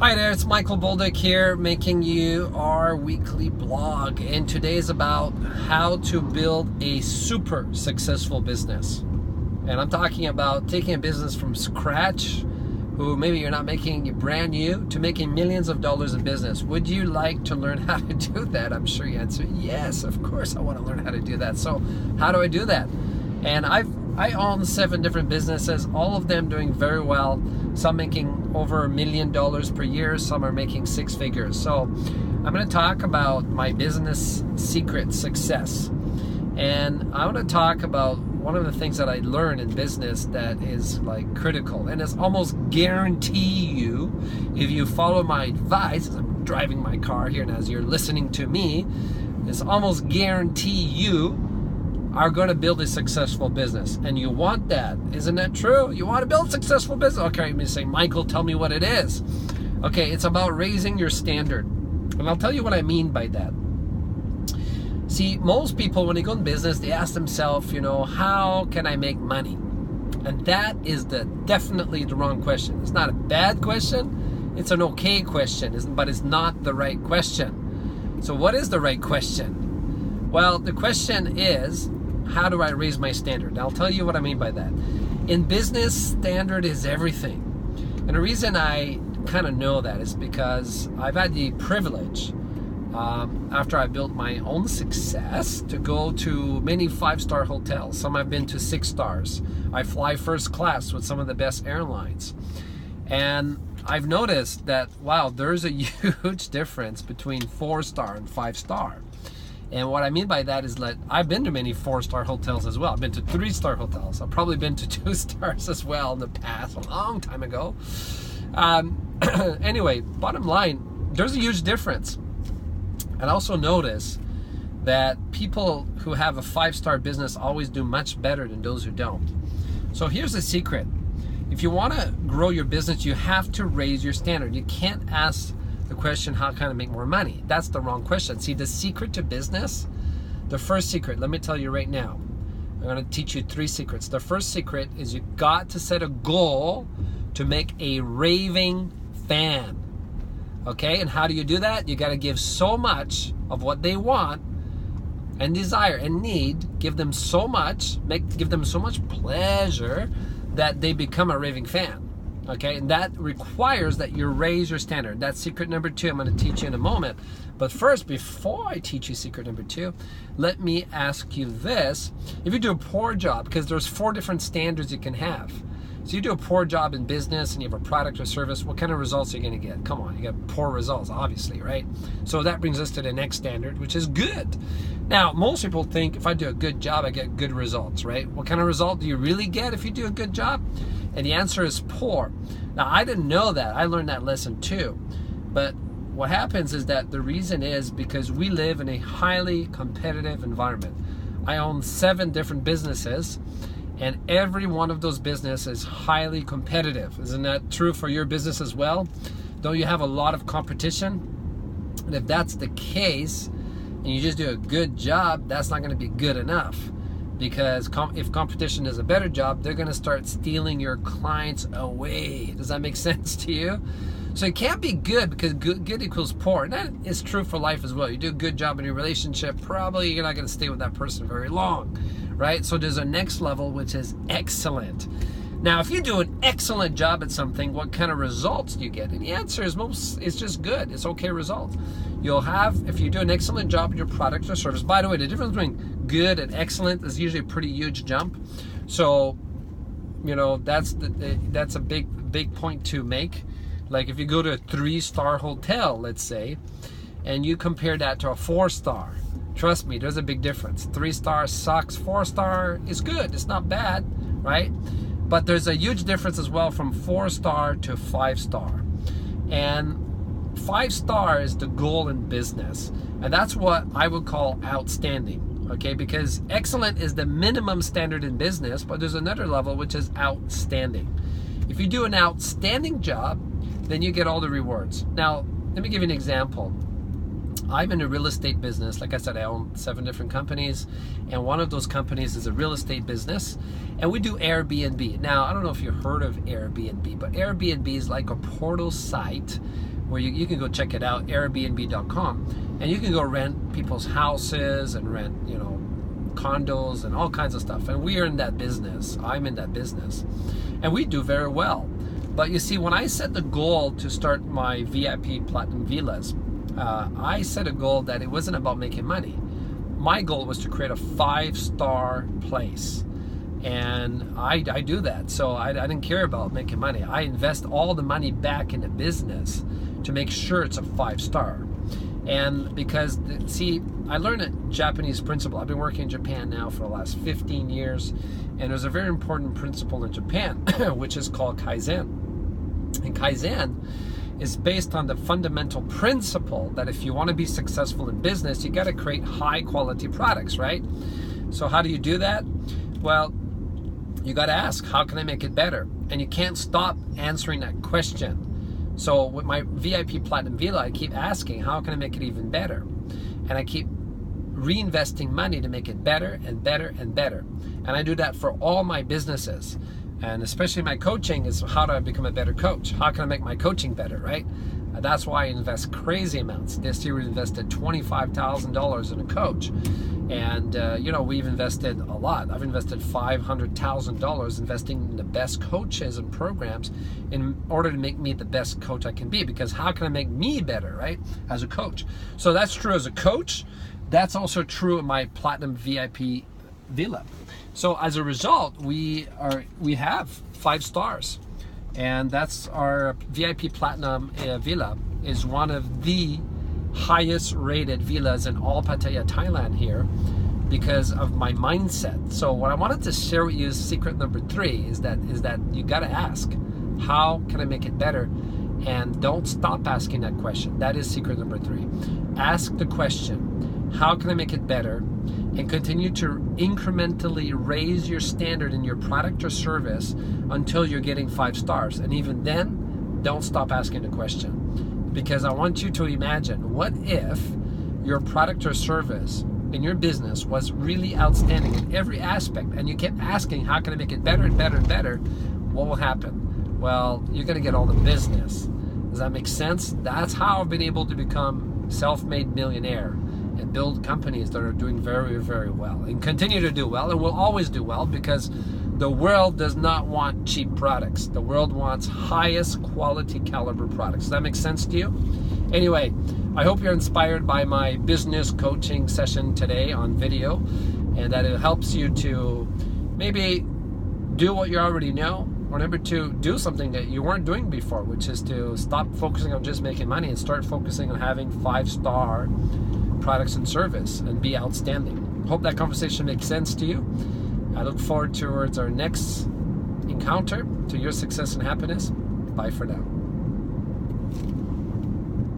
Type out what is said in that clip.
Hi there, it's Michael Bolduc here, making you our weekly blog, and today is about how to build a super successful business. And I'm talking about taking a business from scratch, who maybe you're not making, you're brand new, to making millions of dollars in business. Would you like to learn how to do that? I'm sure you answer yes, of course I want to learn how to do that. So how do I do that? And I own 7 different businesses, all of them doing very well. Some making over $1 million per year, some are making 6 figures. So I'm going to talk about my business secret success. And I want to talk about one of the things that I learned in business that is like critical. And it's almost guarantee you, if you follow my advice, as I'm driving my car here and as you're listening to me, it's almost guarantee you are going to build a successful business. And you want that. Isn't that true? You want to build a successful business. Okay, you may say, Michael, tell me what it is. Okay, it's about raising your standard. And I'll tell you what I mean by that. See, most people, when they go in business, they ask themselves, how can I make money? And that is definitely the wrong question. It's not a bad question. It's an okay question, but it's not the right question. So what is the right question? Well, the question is, how do I raise my standard? And I'll tell you what I mean by that. In business, standard is everything. And the reason I kind of know that is because I've had the privilege, after I built my own success, to go to many 5-star hotels. Some I've been to 6 stars. I fly first class with some of the best airlines. And I've noticed that, wow, there's a huge difference between 4-star and 5-star. And what I mean by that is that I've been to many 4-star hotels as well. I've been to 3-star hotels. I've probably been to 2 stars as well in the past, a long time ago. Anyway, bottom line, there's a huge difference. And I also notice that people who have a 5-star business always do much better than those who don't. So here's the secret. If you want to grow your business, you have to raise your standard. You can't ask the question, how can I make more money? That's the wrong question. See, the secret to business, the first secret, let me tell you right now. I'm going to teach you 3 secrets. The first secret is you got to set a goal to make a raving fan. Okay, and how do you do that? You got to give so much of what they want and desire and need, give them so much, give them so much pleasure that they become a raving fan. Okay, and that requires that you raise your standard. That's secret number 2. I'm going to teach you in a moment. But first, before I teach you secret number 2, let me ask you this. If you do a poor job, because there's 4 different standards you can have. So you do a poor job in business and you have a product or service, what kind of results are you going to get? Come on, you get poor results, obviously, right? So that brings us to the next standard, which is good. Now, most people think if I do a good job, I get good results, right? What kind of result do you really get if you do a good job? And the answer is poor. Now, I didn't know that. I learned that lesson too. But what happens is that the reason is because we live in a highly competitive environment. I own 7 different businesses, and every one of those businesses is highly competitive. Isn't that true for your business as well? Don't you have a lot of competition? And if that's the case, and you just do a good job, that's not going to be good enough. Because if competition is a better job, they're going to start stealing your clients away. Does that make sense to you? So it can't be good, because good equals poor. And that is true for life as well. You do a good job in your relationship, probably you're not going to stay with that person very long, right? So there's a next level, which is excellent. Now, if you do an excellent job at something, what kind of results do you get? And the answer is it's just good. It's okay results. You'll have, if you do an excellent job in your product or service. By the way, the difference between good and excellent is usually a pretty huge jump. So, that's a big point to make. Like if you go to a 3-star hotel, let's say, and you compare that to a 4-star, trust me, there's a big difference. 3-star sucks, 4-star is good. It's not bad, right? But there's a huge difference as well from 4-star to 5-star. And 5-star is the goal in business. And that's what I would call outstanding. Okay, because excellent is the minimum standard in business, but there's another level which is outstanding. If you do an outstanding job, then you get all the rewards. Now, let me give you an example. I'm in a real estate business. Like I said, I own 7 different companies, and one of those companies is a real estate business, and we do Airbnb. Now, I don't know if you've heard of Airbnb, but Airbnb is like a portal site where you can go check it out, airbnb.com, and you can go rent people's houses and rent, condos and all kinds of stuff. And we are in that business. I'm in that business, and we do very well. But you see, when I set the goal to start my VIP Platinum Villas, I set a goal that it wasn't about making money. My goal was to create a 5-star place, and I do that. So I didn't care about making money. I invest all the money back in the business to make sure it's a 5-star. And because, see, I learned a Japanese principle. I've been working in Japan now for the last 15 years, and there's a very important principle in Japan, which is called Kaizen. And Kaizen is based on the fundamental principle that if you want to be successful in business, you got to create high quality products, right? So how do you do that? Well, you got to ask, how can I make it better? And you can't stop answering that question. So with my VIP Platinum Villa, I keep asking, how can I make it even better? And I keep reinvesting money to make it better and better and better. And I do that for all my businesses. And especially my coaching is, how do I become a better coach? How can I make my coaching better, right? That's why I invest crazy amounts. This year we invested $25,000 in a coach. And, we've invested a lot. I've invested $500,000 investing in the best coaches and programs in order to make me the best coach I can be. Because how can I make me better, right, as a coach? So that's true as a coach. That's also true in my Platinum VIP Villa. So as a result, we have 5 stars, and that's our VIP Platinum Villa is one of the highest rated villas in all Pattaya, Thailand here, because of my mindset. So what I wanted to share with you is secret number 3 is that you got to ask, how can I make it better? And don't stop asking that question. That is secret number 3. Ask the question, how can I make it better? And continue to incrementally raise your standard in your product or service until you're getting 5 stars. And even then, don't stop asking the question. Because I want you to imagine, what if your product or service in your business was really outstanding in every aspect, and you kept asking, how can I make it better and better and better? What will happen? Well, you're going to get all the business. Does that make sense? That's how I've been able to become self-made millionaire and build companies that are doing very, very well and continue to do well and will always do well, because the world does not want cheap products. The world wants highest quality caliber products. Does that make sense to you? Anyway, I hope you're inspired by my business coaching session today on video, and that it helps you to maybe do what you already know, or number 2, do something that you weren't doing before, which is to stop focusing on just making money and start focusing on having 5-star products and service and be outstanding. Hope that conversation makes sense to you. I look forward towards our next encounter. To your success and happiness. Bye for now.